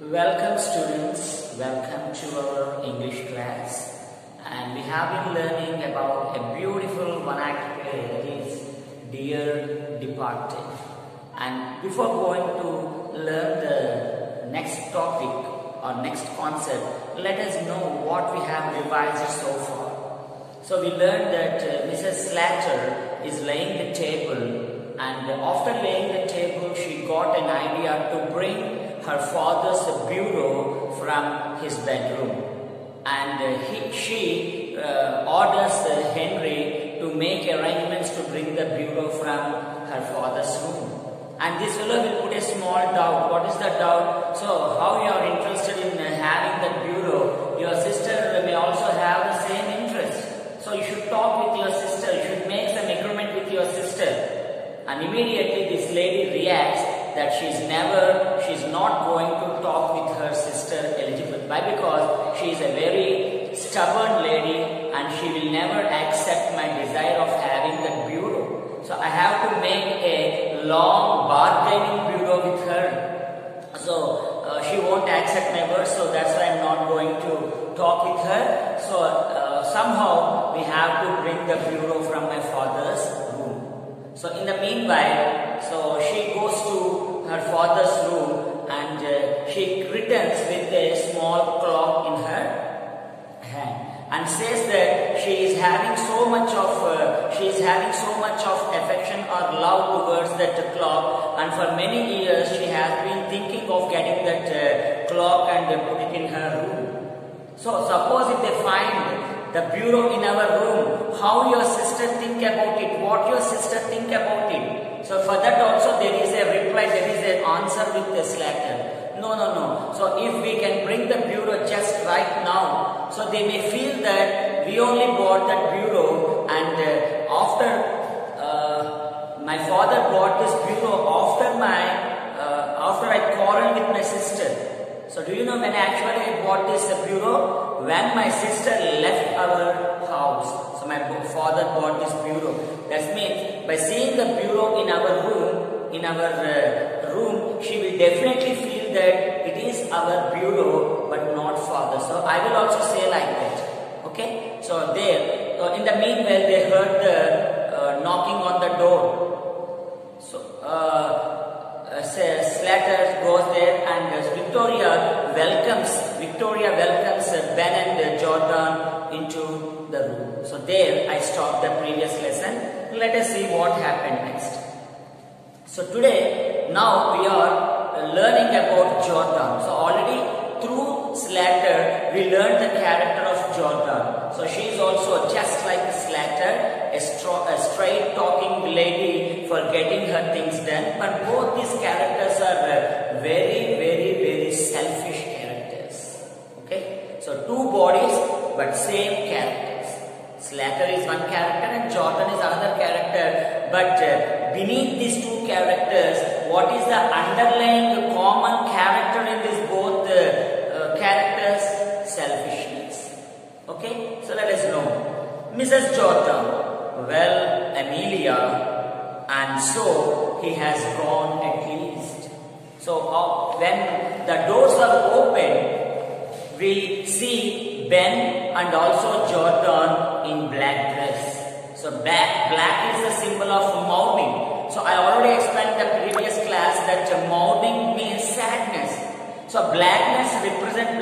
Welcome students, welcome to our English class, and we have been learning about a beautiful one-act play that is Dear Departed. And before going to learn the next topic or next concept, let us know what we have revised so far. So we learned that Mrs. Slater is laying the table, and after laying the table she got an idea to bring her father's bureau from his bedroom, and she orders Henry to make arrangements to bring the bureau from her father's room. And this fellow will put a small doubt. What is the doubt? So how you are interested in having the bureau? Your sister may also have the same interest. So you should talk with your sister. You should make some agreement with your sister. And immediately this lady reacts that she's not going to talk with her sister Elizabeth. Why? Because she is a very stubborn lady and she will never accept my desire of having the bureau. So I have to make a long bargaining bureau with her. So she won't accept my words, so that's why I'm not going to talk with her. So somehow we have to bring the bureau from my father's room. So in the meanwhile, so she goes to her father's room and she returns with a small clock in her hand and says that she is having so much of affection or love towards that clock, and for many years she has been thinking of getting that clock and put it in her room. So suppose if they find the bureau in our room, how your sister think about it, what your sister think about it. So for that also there is a reply, there is an answer with the Slater. No. So if we can bring the bureau just right now, so they may feel that we only bought that bureau, and after my father bought this bureau after I quarreled with my sister. So do you know when actually I bought this bureau? When my sister left our house. So my father bought this bureau. That means by seeing the bureau in our room, she will definitely feel that it is our bureau but not father. So I will also say like that. Okay? So there, in the meanwhile they heard the knocking on the door. So Slater goes there and Victoria welcomes Ben and Jordan into the room. So there I stopped the previous lesson. Let us see what happened next. So today, now we are learning about Jordan. So already through Slater we learned the character of Jordan. So she is also just like Slater, a straight talking lady for getting her things done. But both these characters are very selfish characters. Okay? So two bodies but same characters. Slater is one character and Jordan is another character. But beneath these two characters, what is the underlying common character in these both characters? Selfishness. Okay? So let us know. Mrs. Jordan, well, Amelia, and so he has gone at least. So when the doors are open, we see Ben and also Jordan in black dress. So black is the symbol of mourning. So I already explained in the previous class that mourning means sadness. So black dresses represent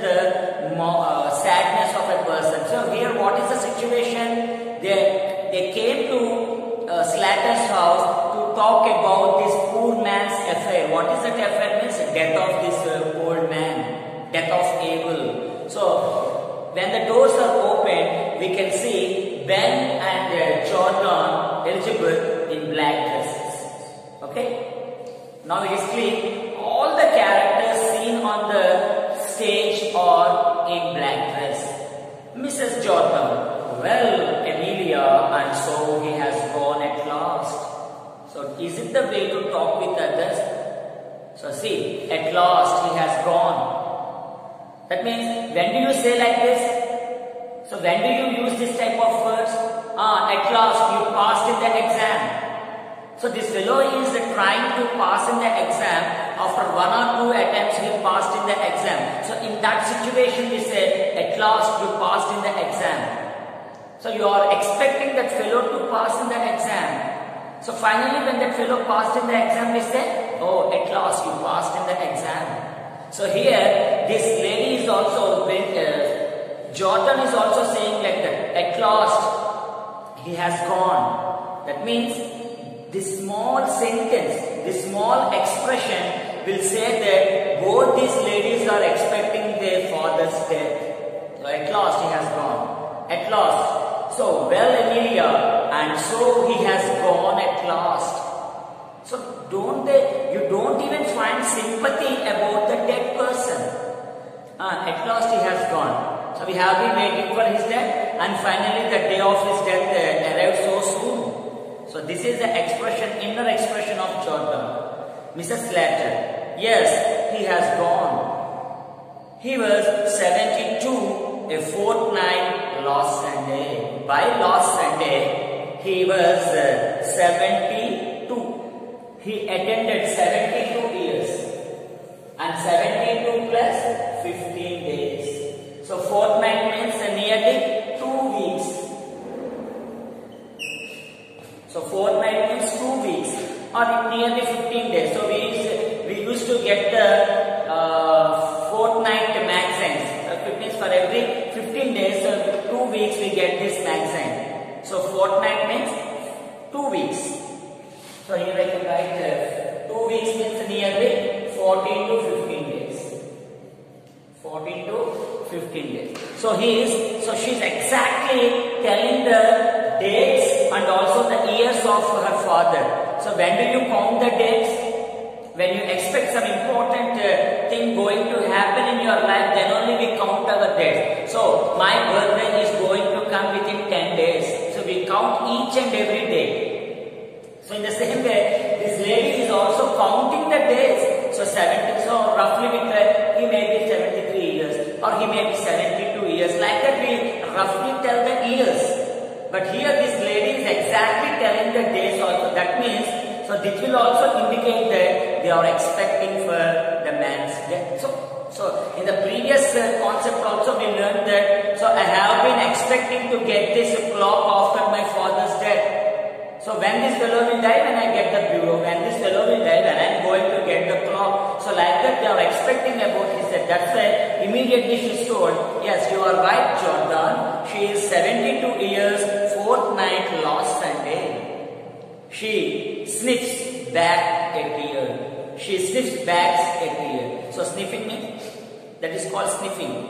the sadness of a person. So here what is the situation? They came to Slater's house to talk about this poor man's affair. What is that affair? Means death of this old man, death of Abel. So when the doors are open, we can see Ben and Jordan, Elizabeth in black dresses. Okay? Now it is clear. All the characters seen on the stage are in black dress. Mrs. Jordan, well, Amelia, and so he has gone at last. So is it the way to talk with others? So see, at last he has gone. That means, when do you say like this? So when do you use this type of words? At last you passed in the exam. So this fellow is trying to pass in the exam after 1 or 2 passed in the exam. So in that situation we say, at last you passed in the exam. So you are expecting that fellow to pass in the exam. So finally when that fellow passed in the exam, we say, oh, at last you passed in the exam. So here this lady is also, Jordan is also saying like that, at last he has gone. That means this small sentence, this small expression will say that both these ladies are expecting their father's death. So at last he has gone. At last. So, well, Emilia, and so he has gone at last. So you don't even find sympathy about the dead person. At last he has gone. So we have been waiting for his death, and finally the day of his death arrived so soon. So this is the expression, inner expression of Jordan. Mrs. Slater, yes, he has gone. He was 72 a fortnight last Sunday. By last Sunday, he was 72. He attended 72 years. And 72 plus 15 days. So fortnight means nearly 2 weeks. So fortnight means 2 weeks or nearly 15 days. So we used to get the fortnight magazines. It means for every 15 days, so 2 weeks we get this magazine. So fortnight means 2 weeks. So here I can write 2 weeks means nearly 14 to 15 days. 14 to 15 days. So she's exactly telling the dates and also the years of her father. So when do you count the dates? When you expect some important thing going to happen in your life, then only we count our days. So my birthday is going to come within 10 days. So we count each and every day. So in the same way, this lady is also counting the days. So 70, so roughly he may be 73 years or he may be 72 years. Like that we roughly tell the years. But here this lady is exactly telling the days also. That means, so this will also indicate that they are expecting for the man's death. So in the previous concept also we learned that, so I have been expecting to get this clock after my father's death. So when this fellow will die, when I get the bureau. When this fellow will die, when I am going to get the clock. So like that they are expecting about his death. That's why immediately she told, yes, you are right, Jordan. She is 72 years, fortnight last Sunday. She sniffs back a tear. She sniffs back a tear. So sniffing means, that is called sniffing.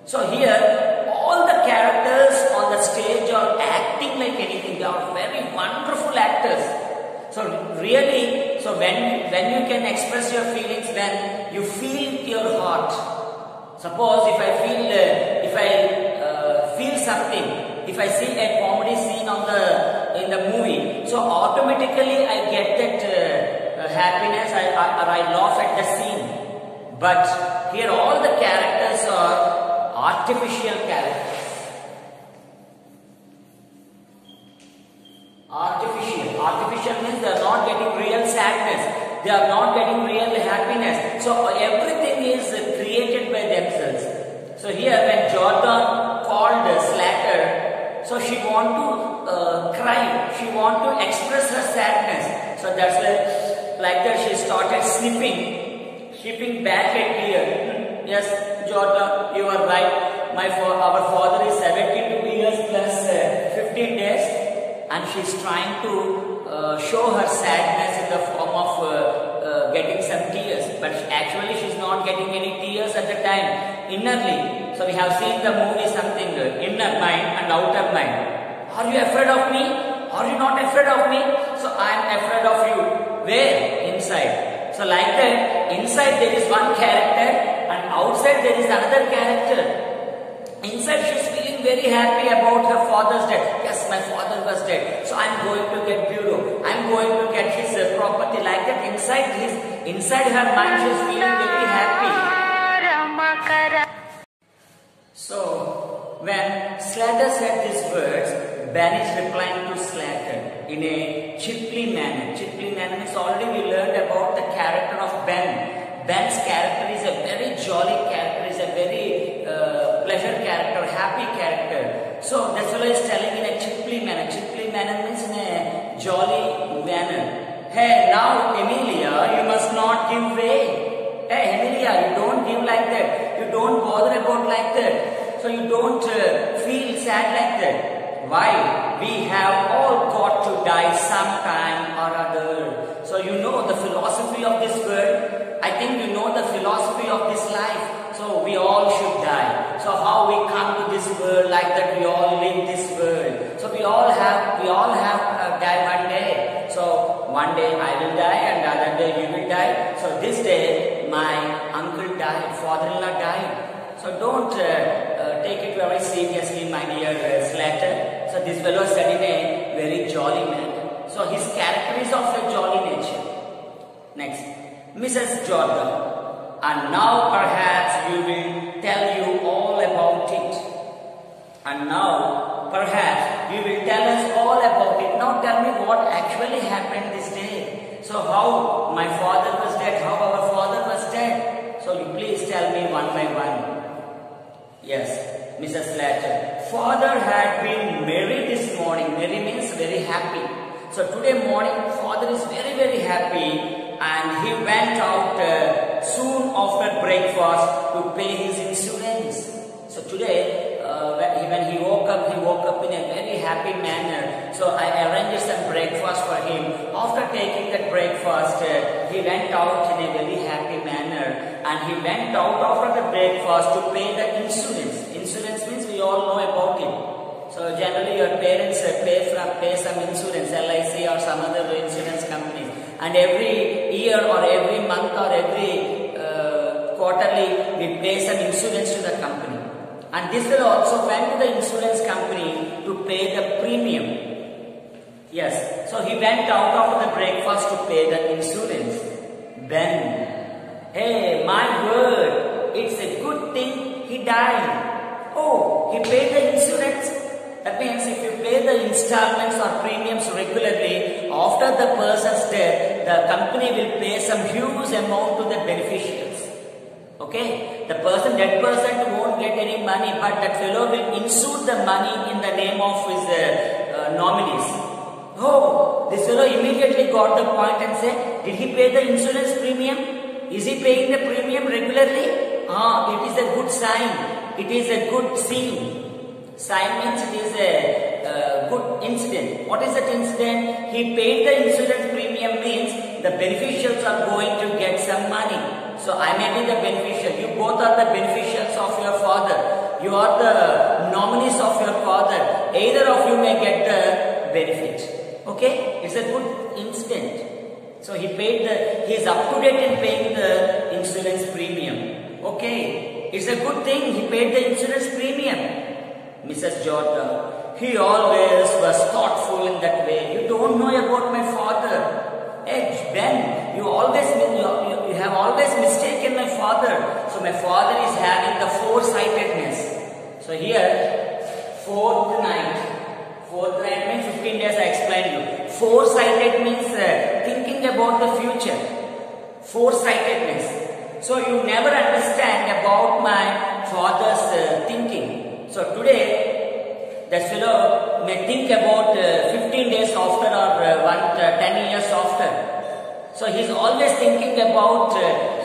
So here, all the characters on the stage are acting like anything. They are very wonderful actors. So really, so when you can express your feelings, when you feel with your heart. Suppose if I feel something. If I see a comedy scene in the movie, so automatically I get that happiness, I laugh at the scene. But here all the characters are artificial characters. Artificial means they are not getting real sadness. They are not getting real happiness. So everything is created by themselves. So here when Jordan called Slater, so she want to cry, she want to express her sadness. So that's why, like that she started sniffing back a tear. Yes, Jordan, you are right. Our father is 72 years plus 15 days, and she's trying to show her sadness in the form of getting some tears. But actually she's not getting any tears at the time, innerly. So we have seen the movie something, inner mind and outer mind. Are you afraid of me? Are you not afraid of me? So I am afraid of you. Where? Inside. So like that, inside there is one character and outside there is another character. Inside she is feeling very happy about her father's death. Yes, my father was dead. So I am going to get bureau. I am going to get his property. Like that, inside her mind she is feeling very happy. So, when Slater said these words, Ben is replying to Slater in a chipply manner. Chipply manner means already we learned about the character of Ben. Ben's character is a jolly character, is a very pleasure character, happy character. So that fellow is telling in a chiply manner. Chiply manner means in a jolly manner. Hey, now Emilia, you must not give way. Hey, Emilia, you don't give like that. You don't bother about like that. So you don't feel sad like that. Why? We have all got to die sometime or other. So you know the philosophy of this world. I think you know the philosophy of this life. So we all should die. So how we come to this world like that, we all live this world. So we all have die one day. So one day I will die and the other day you will die. So this day my uncle died, father-in-law died. So don't take it very seriously, my dear Slater. So this fellow said in a very jolly manner. So his character is of a jolly nature. Next, Mrs. Jordan. And now perhaps we will tell you all about it. And now perhaps you will tell us all about it. Now tell me what actually happened this day. So how my father was dead, how our father was dead. So you please tell me one by one. Yes, Mrs. Slater. Father had been merry this morning. Merry means very happy. So today morning father is very, very happy. And he went out soon after breakfast to pay his insurance. So today, when he woke up in a very happy manner. So I arranged some breakfast for him. After taking that breakfast, he went out in a very happy manner. And he went out after the breakfast to pay the insurance. Insurance means we all know about it. So generally your parents pay some insurance, LIC or some other insurance companies. And every year or every month or every quarterly we pay some insurance to the company. And this fellow also went to the insurance company to pay the premium. Yes, so he went out after the breakfast to pay the insurance. Then, hey, my word, it's a good thing he died. Oh, he paid the insurance. That means if you pay the installments or premiums regularly, after the person's death, the company will pay some huge amount to the beneficiaries. Okay? The dead person won't get any money, but that fellow will insure the money in the name of his nominees. Oh, this fellow immediately got the point and said, did he pay the insurance premium? Is he paying the premium regularly? It is a good sign. It is a good scene. Sign means it is a good incident. What is that incident? He paid the insurance premium means the beneficiaries are going to get some money. So I may be the beneficiary. You both are the beneficiaries of your father. You are the nominees of your father. Either of you may get the benefit. Okay? It's a good incident. So he is up to date in paying the insurance premium. Okay? It's a good thing he paid the insurance premium. Mrs. Jordan, he always was thoughtful in that way. You don't know about my father. Hey, Ben, you have always mistaken my father. So my father is having the foresightedness. So here, fourth night means 15 days I explained you. Foresighted means thinking about the future. Foresightedness. So you never understand about my father's thinking. So today, that fellow may think about 15 days after or 10 years after. So he is always thinking about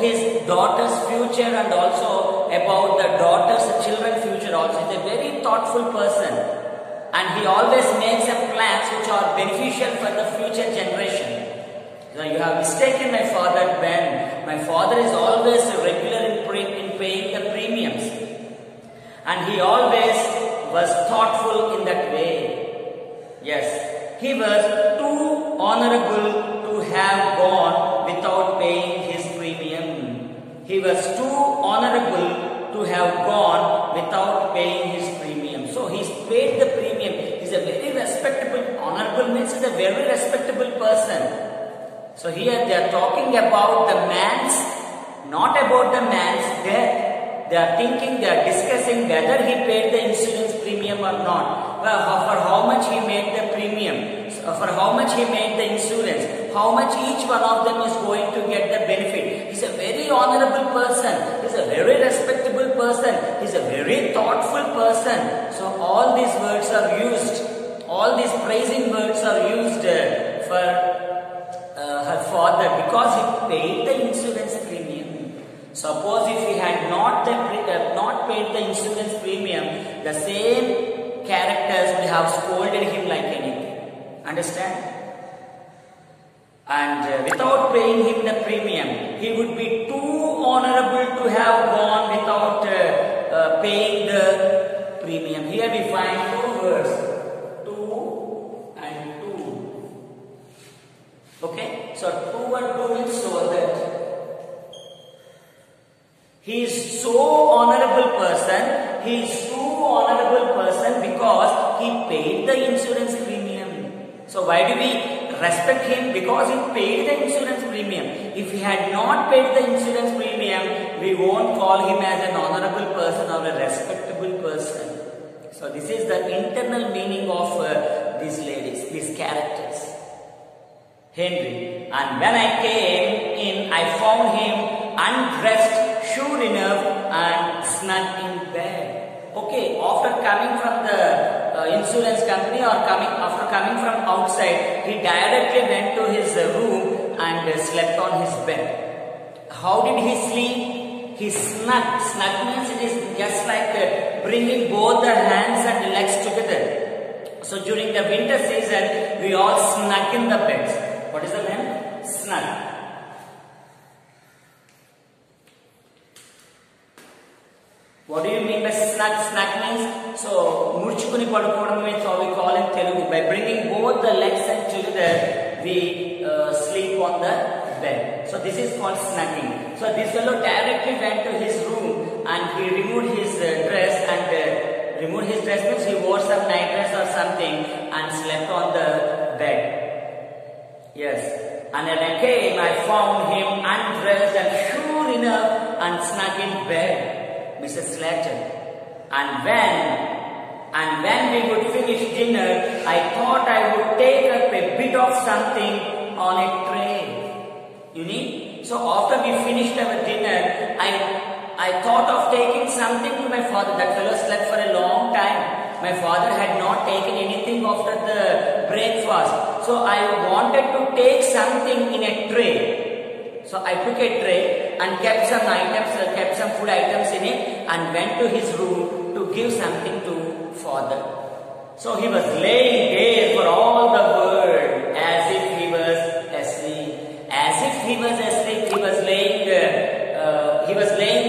his daughter's future and also about the daughter's children's future also. He is a very thoughtful person. And he always makes some plans which are beneficial for the future generation. So you have mistaken my father, Ben. My father is always regular in paying the premiums. And he always was thoughtful in that way. Yes, he was too honorable to have gone without paying his premium. He was too honorable to have gone without paying his premium. So he paid the premium. He is a very respectable, honorable means he is a very respectable person. So here they are talking about the man's, not about the man's death. They are thinking, they are discussing whether he paid the insurance premium or not. Well, for how much he made the premium, for how much he made the insurance, how much each one of them is going to get the benefit. He is a very honorable person. He is a very very thoughtful person. So all these words are used, all these praising words are used for her father because he paid the insurance premium. Suppose if he had not paid the insurance premium, the same characters would have scolded him like anything. Understand? And without paying him the premium, he would be too honorable to have gone without paying the premium. Here we find two words, two and two. Okay, so two and two will show that he is so honorable person. He is too honorable person because he paid the insurance premium. So why do we respect him? Because he paid the insurance premium. If he had not paid the insurance premium, we won't call him as an honorable person or a respectable person. So this is the internal meaning of these ladies, these characters. Henry. And when I came in, I found him undressed, sure enough, and snug in bed. Okay, after coming from the insurance company or after coming from outside, he directly went to his room and slept on his bed. How did he sleep? He snug. Snug means it is just like bringing both the hands and legs together. So during the winter season, we all snug in the beds. What is the name? Snug. What do you mean by snug? Snug means, so murchukuni padukodam means how we call in Telugu. By bringing both the legs and together, we sleep on the bed. So this is called snugging. So this fellow directly went to his room and he removed his dress and removed his dress means he wore some night dress or something and slept on the bed. Yes. And when I came, I found him undressed and sure enough and snug in bed. Mrs. Slater. And when we would finish dinner, I thought I would take up a bit of something on a tray. You need? So after we finished our dinner, I thought of taking something to my father. That fellow slept for a long time. My father had not taken anything after the breakfast. So I wanted to take something in a tray. So I took a tray and kept some items, kept some food items in it and went to his room to give something to father. So he was laying there for all the world as if he was asleep. As if he was asleep, he was laying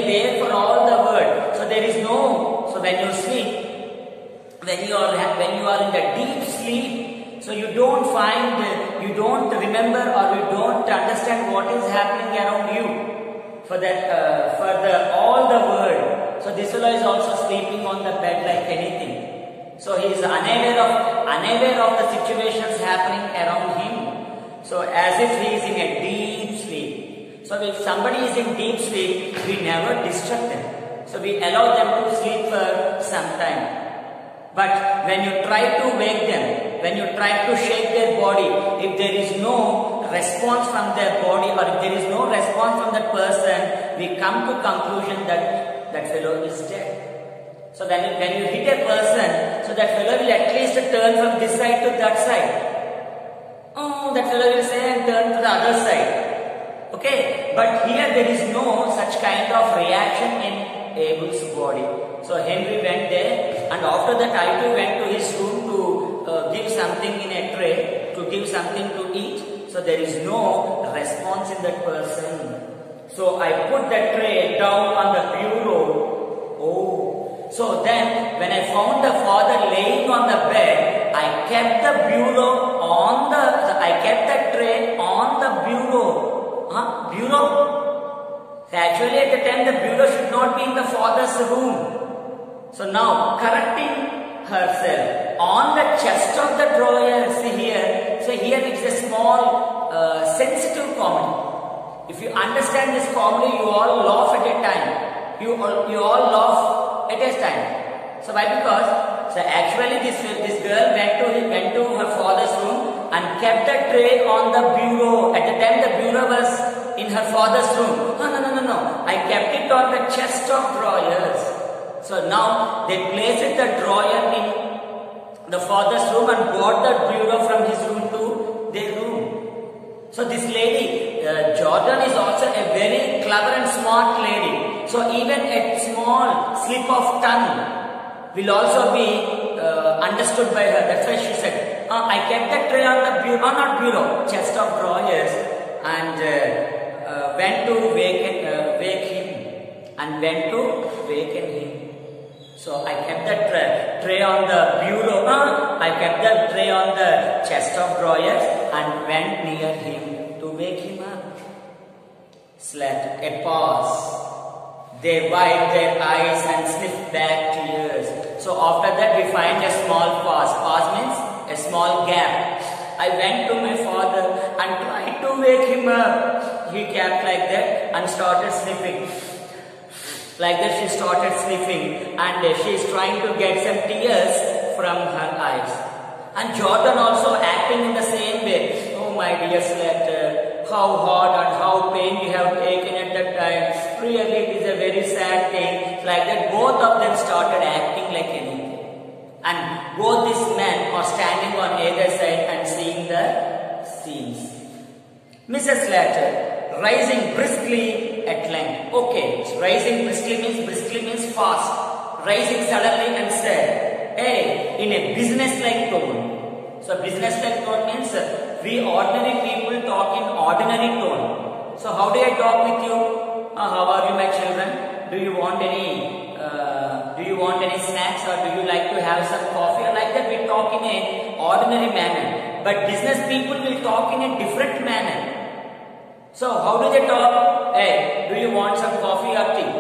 there for all the world. So there is no, so when you sleep, when you are in the deep sleep, so you don't remember or you don't understand what is happening around you for all the world. So this fellow is also sleeping on the bed like anything. So he is unaware of the situations happening around him. So as if he is in a deep sleep. So if somebody is in deep sleep, we never disturb them. So we allow them to sleep for some time. But when you try to wake them, when you try to shake their body, if there is no response from their body or if there is no response from that person, we come to conclusion that that fellow is dead. So when you hit a person, so that fellow will at least turn from this side to that side. Oh, that fellow will say and turn to the other side. Okay, but here there is no such kind of reaction in Abel's body. So Henry went there and after that I too went to his room to give something in a tray, to give something to eat. So there is no response in that person. So I put that tray down on the bureau. Oh, so then when I found the father laying on the bed, I kept the bureau on I kept the tray on the bureau. Bureau. So actually at the time the bureau should not be in the father's room. So now correcting herself on the chest of the drawer, see here. So here it's a small sensitive comedy. If you understand this comedy, you all laugh at a time. You all laugh at a time. So why? Because so actually this girl went to her father's room and kept the tray on the bureau. At the time the bureau was in her father's room. No. I kept it on the chest of drawers. So now they placed the drawer in the father's room and brought the bureau from his room to their room. So this lady, Jordan, is also a very clever and smart lady. So even a small slip of tongue will also be understood by her. That's why she said, I kept the tray on the bureau, not bureau, chest of drawers, and went to wake him, and went to waken him. So I kept the tray on the bureau, I kept the tray on the chest of drawers and went near him to wake him up. Slept. A pause. They wiped their eyes and sniffed back tears. So after that we find a small pause. Pause means a small gap. I went to my father and tried to wake him up. He kept like that and started sniffing. Like that she started sniffing, and she is trying to get some tears from her eyes. And Jordan also acting in the same way. Oh my dear Slet, how hard and how pain you have taken at that time. Really it is a very sad thing. Like that both of them started acting like anything. And both these men are standing on either side and seeing the scenes. Mrs. Slater, rising briskly at length. Okay, rising briskly means fast. Rising suddenly and said, hey, in a business-like tone. So business-like tone means we ordinary people talk in ordinary tone. So how do I talk with you? How are you, my children? Do you want any snacks, or do you like to have some coffee? Or like that we talk in a ordinary manner. But business people will talk in a different manner. So how do they talk? Hey, do you want some coffee or tea?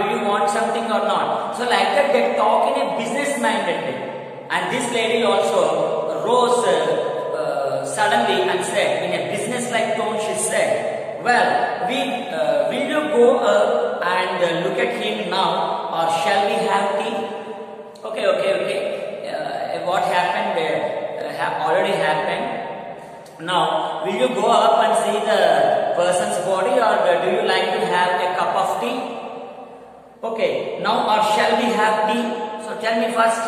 Do you want something or not? So like that they talk in a business-minded way. And this lady also rose suddenly and said, in a business-like tone, she said, well, will you go and look at him now, or shall we have tea? Okay. What happened already happened. Now, will you go up and see the person's body, or do you like to have a cup of tea? Okay, now or shall we have tea? So tell me first,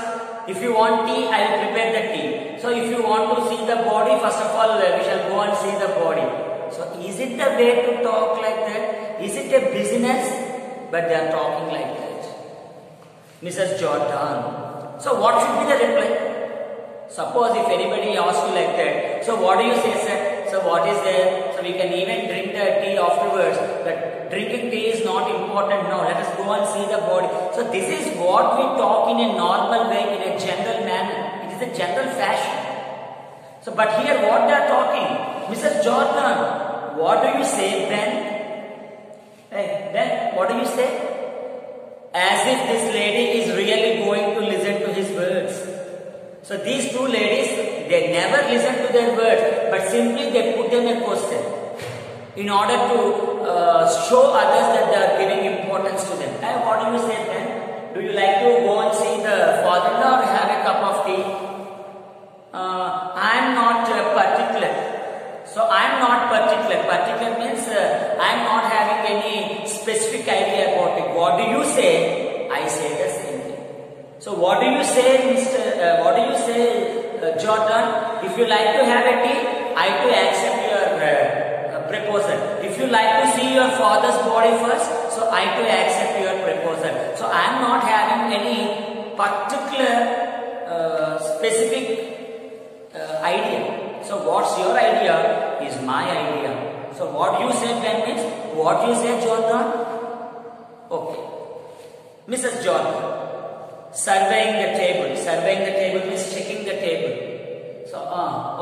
if you want tea, I will prepare the tea. So if you want to see the body, first of all, we shall go and see the body. So is it the way to talk like that? Is it a business? But they are talking like that. Mrs. Jordan. So what should be the reply? Suppose if anybody asks you like that, so what do you say, sir? So what is there? So we can even drink the tea afterwards. But drinking tea is not important now. Let us go and see the body. So this is what we talk in a normal way, in a general manner. It is a general fashion. So but here what they are talking, Mrs. Jordan, what do you say then? Hey, then what do you say? As if this lady is really going to listen to his words. So these two ladies, they never listen to their words, but simply they put them a question in order to show others that they are giving importance to them. Hey, what do you say then? Do you like to go and see the father-in-law or have a cup of tea? I am not particular. So I am not particular. Particular means I am not having any specific idea about it. What do you say? I say the same thing. So what do you say, Jordan? If you like to have a tea, I to accept your proposal. If you like to see your father's body first, so I to accept your proposal. So I am not having any particular specific idea. So what's your idea is my idea. So what you say then means what you say, Jordan? Okay. Mrs. Jordan. Surveying the table. Surveying the table means checking the table. So,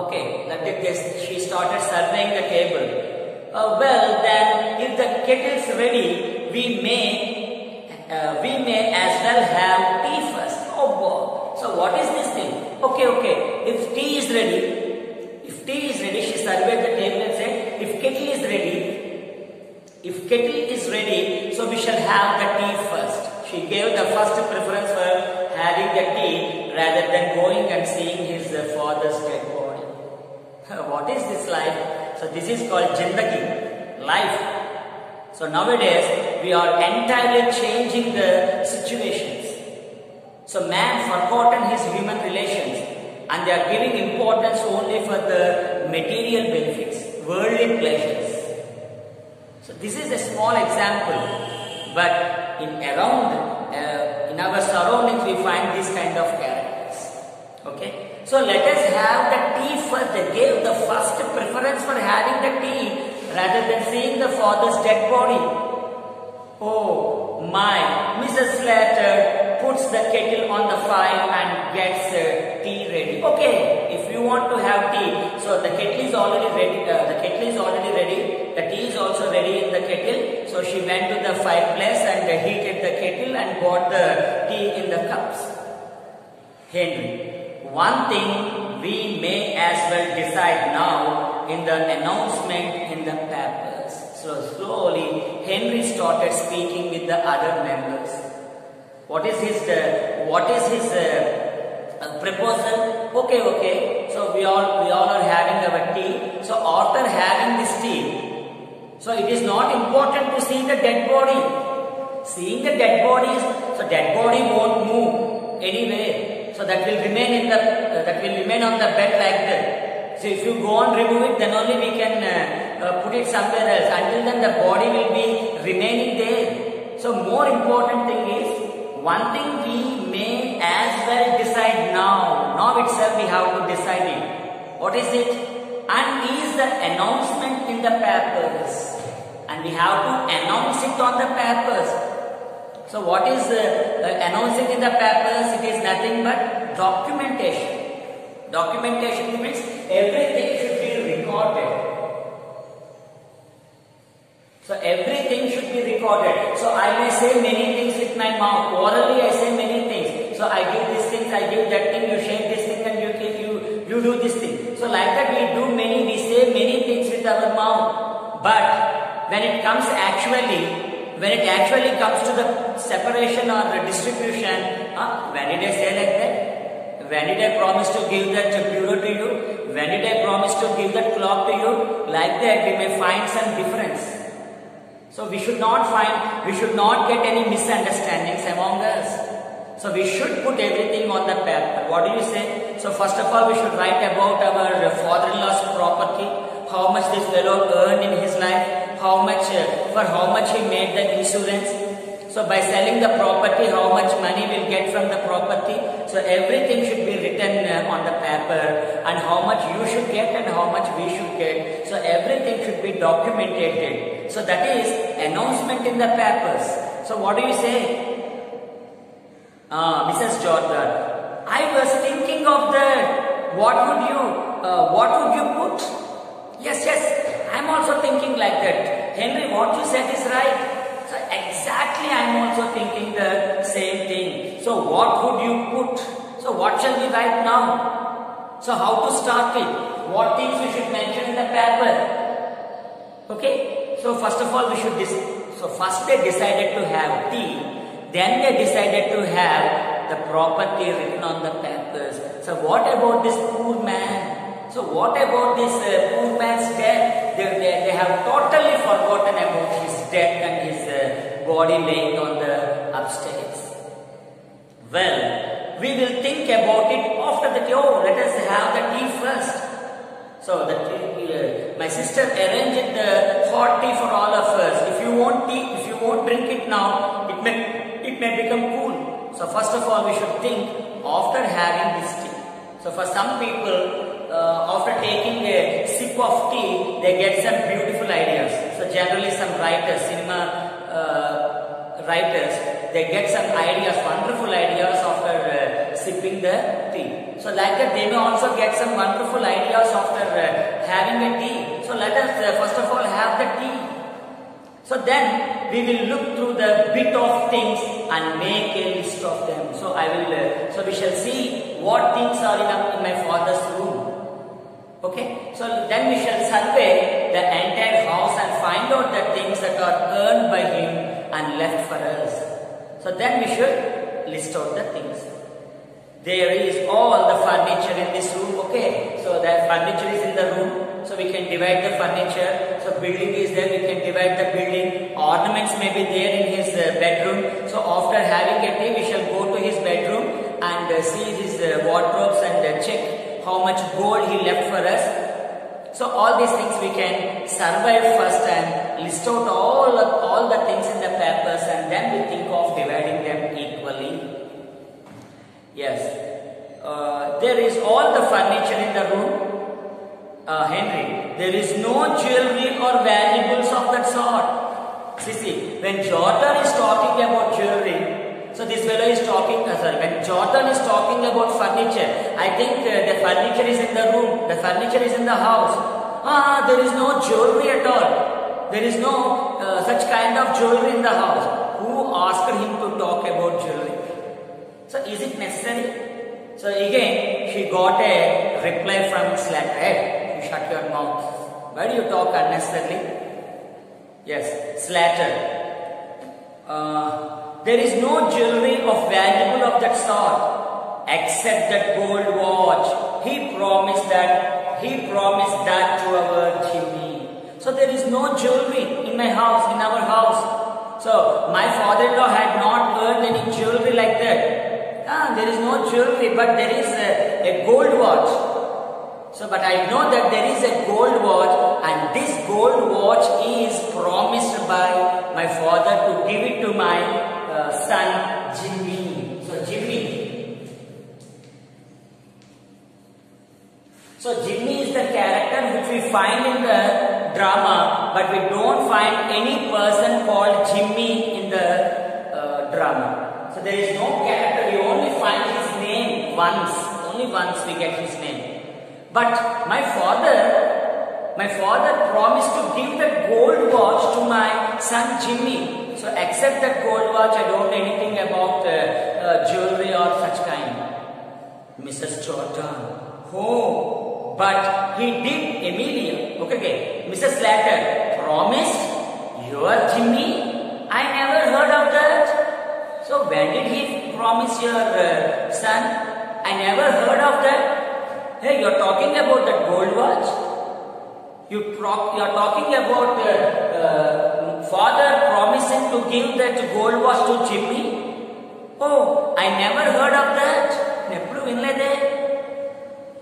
okay, that is, she started surveying the table. Well, then, if the kettle is ready, we may as well have tea first. Oh, boy. So, what is this thing? Okay. If tea is ready, she surveyed the table and said, if kettle is ready, so we shall have the tea first. She gave the first preference for having the tea rather than going and seeing his father's dead body. What is this life? So this is called Jindagi, life. So nowadays we are entirely changing the situations. So man forgotten his human relations and they are giving importance only for the material benefits, worldly pleasures. So this is a small example, but in our surroundings we find this kind of characters. Okay, so let us have the tea first. They gave the first preference for having the tea rather than seeing the father's dead body. Oh my, Mrs. Slater puts the kettle on the fire and gets tea ready. Okay, if you want to have tea, so the kettle is already ready. The tea is also ready in the kettle. So she went to the fireplace and heated the kettle and got the tea in the cups. Henry, one thing we may as well decide now in the announcement in the papers. So slowly Henry started speaking with the other members. What is his proposal? Okay. So we all are having our tea. So after having this tea, so it is not important to see the dead body. Seeing the dead body, so dead body won't move anyway. So that will remain on the bed like that. So if you go and remove it, then only we can put it somewhere else. Until then, the body will be remaining there. So more important thing is, one thing we may as well decide now. Now itself we have to decide it. What is it? And is the announcement in the papers. And we have to announce it on the papers. So what is announcing in the papers? It is nothing but documentation. Documentation means everything should be recorded. So everything should be recorded. So I may say many things with my mouth. Orally I say many things. So I give this thing, I give that thing, you shake this thing and you do this thing. So like that we say many things with our mouth. But when it actually comes to the separation or the distribution, when did I say like that? When did I promise to give that bureau to you? When did I promise to give that clock to you? Like that we may find some difference. So we should not get any misunderstandings among us. So we should put everything on the paper. What do you say? So first of all we should write about our father-in-law's property, how much this fellow earned in his life, for how much he made the insurance. So by selling the property, how much money we'll get from the property. So everything should be written on the paper, and how much you should get and how much we should get. So everything should be documented. So that is announcement in the papers. So what do you say? Mrs. Jordan, I was thinking of that. What would you put? Yes, I am also thinking like that. Henry, what you said is right. So exactly I am also thinking the same thing. So what would you put? So what shall we write now? So how to start it? What things we should mention in the paper? Okay. So first of all we should first they decided to have tea. Then they decided to have the property written on the papers. So what about this poor man? So what about this poor man's death? They have totally forgotten about his death and his body laying on the upstairs. Well, we will think about it after the tea. Oh, let us have the tea first. So my sister arranged the hot tea for all of us. If you want tea, if you won't drink it now, it may become cool. So first of all we should think after having this tea. So for some people, after taking a sip of tea, they get some beautiful ideas. So generally some writers, cinema writers, they get some ideas, wonderful ideas after sipping the tea. So like that they may also get some wonderful ideas after having a tea. So let us first of all have the tea. So then we will look through the bit of things and make a list of them. So so we shall see what things are in my father's room. Okay. So then we shall survey the entire house and find out the things that are earned by him and left for us. So then we should list out the things. There is all the furniture in this room. Okay. So that furniture is in the room. So we can divide the furniture. So building is there. We can divide the building. Ornaments may be there in his bedroom. So after having a tea, we shall go to his bedroom and see his wardrobes and check how much gold he left for us. So all these things we can survive first and list out all the things in the papers, and then we think of dividing them equally. Yes. There is all the furniture in the room. Henry, there is no jewelry or valuables of that sort. See, when Jordan is talking about jewelry, so this fellow is talking, when Jordan is talking about furniture, I think the furniture is in the room, the furniture is in the house. There is no jewelry at all. There is no such kind of jewelry in the house. Who asked him to talk about jewelry? So is it necessary? So again, she got a reply from Slater. Hey, you shut your mouth. Why do you talk unnecessarily? Yes, Slater. There is no jewelry of valuable of that sort except that gold watch. He promised that to our Jimmy. So there is no jewelry in my house, in our house. So my father-in-law had not earned any jewelry like that. There is no jewelry, but there is a gold watch. So, but I know that there is a gold watch, and this gold watch is promised by my father to give it to my son Jimmy. So Jimmy is the character which we find in the drama, but we don't find any person called Jimmy in the drama. So there is no character, we only find his name once. Only once we get his name. But my father promised to give that gold watch to my son Jimmy. So except that gold watch, I don't know anything about jewelry or such kind. Mrs. Jordan. Oh, but he did, Emilia. Okay. Mrs. Slater promised your Jimmy? I never heard of that. So when did he promise your son? I never heard of that. Hey, you are talking about that gold watch? You are talking about father promising to give that gold watch to Jimmy? Oh, I never heard of that.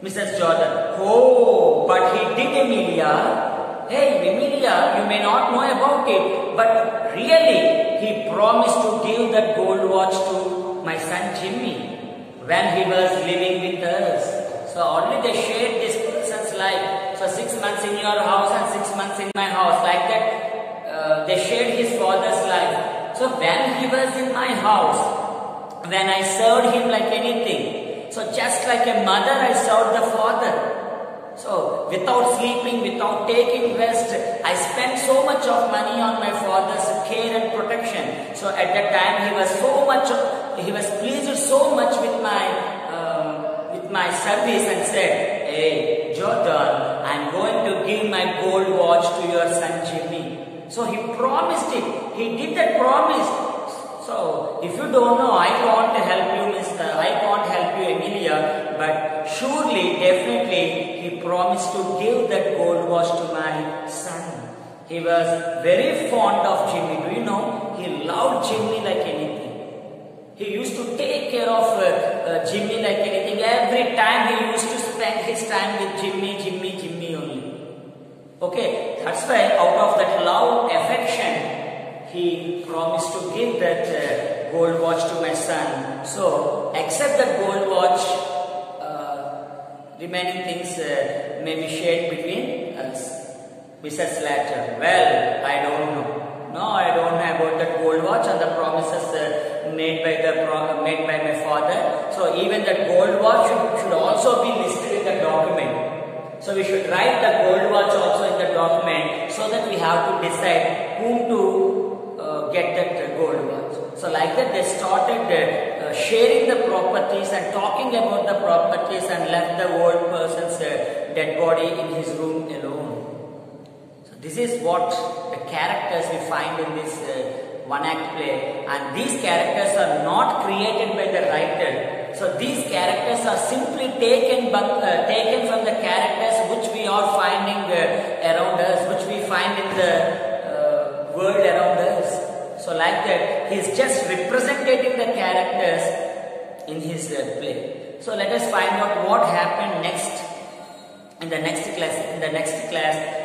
Mrs. Jordan. Oh, but he did, Emilia. Hey, Emilia, you may not know about it, but really, he promised to give that gold watch to my son Jimmy when he was living with us. So already they shared this person's life. So 6 months in your house and 6 months in my house. Like that, they shared his father's life. So when he was in my house, when I served him like anything, so just like a mother, I served the father. So without sleeping, without taking rest, I spent so much of money on my father's care and protection. So at that time, he was pleased so much with my service and said, "Hey, Jordan, I'm going to give my gold watch to your son Jimmy." So he promised it. He did that promise. So if you don't know, I can't help you, I can't help you, Emilia, but surely, definitely, he promised to give that gold watch to my son. He was very fond of Jimmy. Do you know? He loved Jimmy like anything. He used to take care of Jimmy like anything. Every time he used to spend his time with Jimmy only. Okay, that's why out of that love, affection, he promised to give that gold watch to my son. So, except that gold watch, remaining things may be shared between us. Mrs. Slater. Well, I don't know. No, I don't know about that gold watch and the promises made by my father. So, even that gold watch should also be listed in the document. So, we should write the gold watch also in the document so that we have to decide whom to get that gold watch. So like that they started sharing the properties and talking about the properties and left the old person's dead body in his room alone. So this is what the characters we find in this one act play, and these characters are not created by the writer. So these characters are simply taken from the characters which we are finding around us, which we find in the world around us. So like that, he is just representing the characters in his play. So let us find out what happened next in the next class.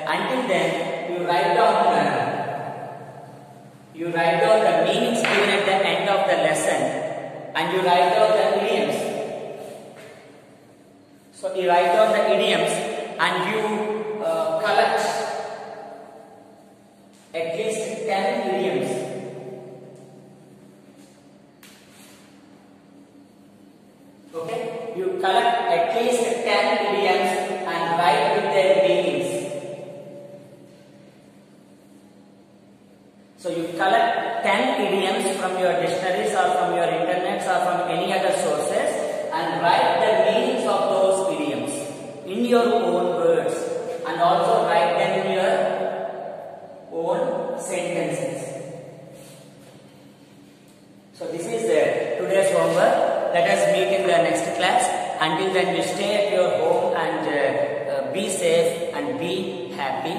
Until then, you write down the meanings given at the end of the lesson, and you write down the idioms. So you write down the idioms and you collect at least 10 idioms. Okay, you collect at least 10 idioms and write with their meanings. So you collect 10 idioms from your dictionaries or from your internets or from any other sources and write the meanings of those idioms in your own words, and also write them in your own sentences. So this is today's homework. Let us meet in the next class. Until then, you stay at your home and be safe and be happy.